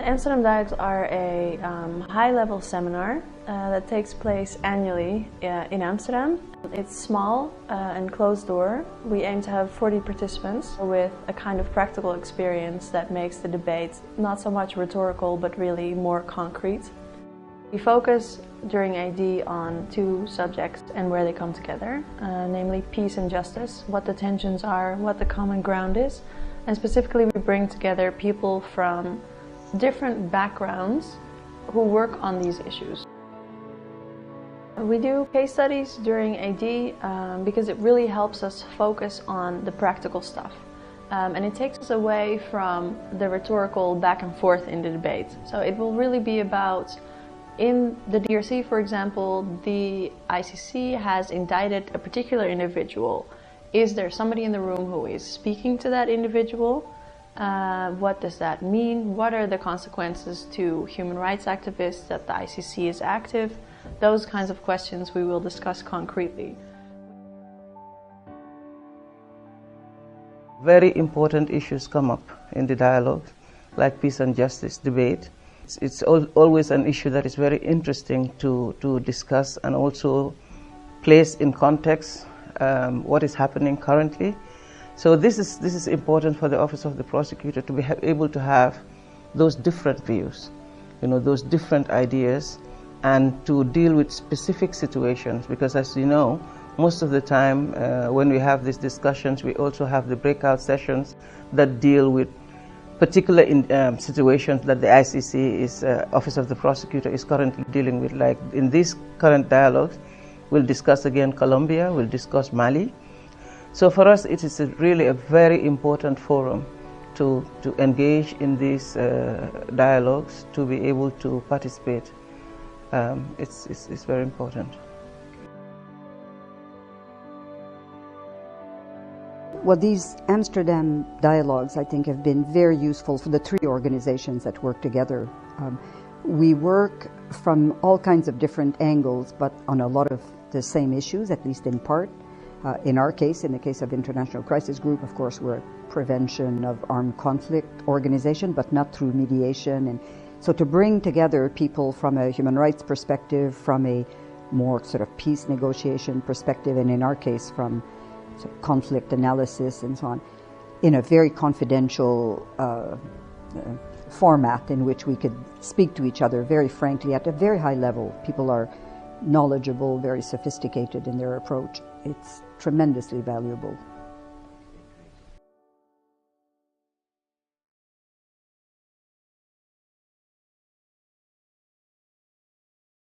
Amsterdam Dialogues are a high-level seminar that takes place annually in Amsterdam. It's small and closed door. We aim to have 40 participants with a kind of practical experience that makes the debate not so much rhetorical but really more concrete. We focus during AD on two subjects and where they come together, namely peace and justice, what the tensions are, what the common ground is, and specifically we bring together people from different backgrounds who work on these issues. We do case studies during AD because it really helps us focus on the practical stuff. And it takes us away from the rhetorical back and forth in the debate. So it will really be about, in the DRC, for example, the ICC has indicted a particular individual. Is there somebody in the room who is speaking to that individual? What does that mean? What are the consequences to human rights activists that the ICC is active? Those kinds of questions we will discuss concretely. Very important issues come up in the dialogue, like peace and justice debate. It's always an issue that is very interesting to discuss and also place in context what is happening currently. So this is important for the Office of the Prosecutor to be able to have those different views, those different ideas, and to deal with specific situations, because as you know, most of the time when we have these discussions, we also have the breakout sessions that deal with particular situations that the ICC Office of the Prosecutor is currently dealing with. Like in these current dialogues, we'll discuss again Colombia, we'll discuss Mali. So for us, it is really a very important forum to engage in these dialogues, to be able to participate. It's very important. Well, these Amsterdam Dialogues, I think, have been very useful for the three organizations that work together. We work from all kinds of different angles, but on a lot of the same issues, at least in part. In our case, in the case of International Crisis Group, of course, we're a prevention of armed conflict organization, but not through mediation. And so to bring together people from a human rights perspective, from a more sort of peace negotiation perspective, and in our case, from sort of conflict analysis and so on, in a very confidential format in which we could speak to each other very frankly at a very high level. People are knowledgeable, very sophisticated in their approach. It's tremendously valuable.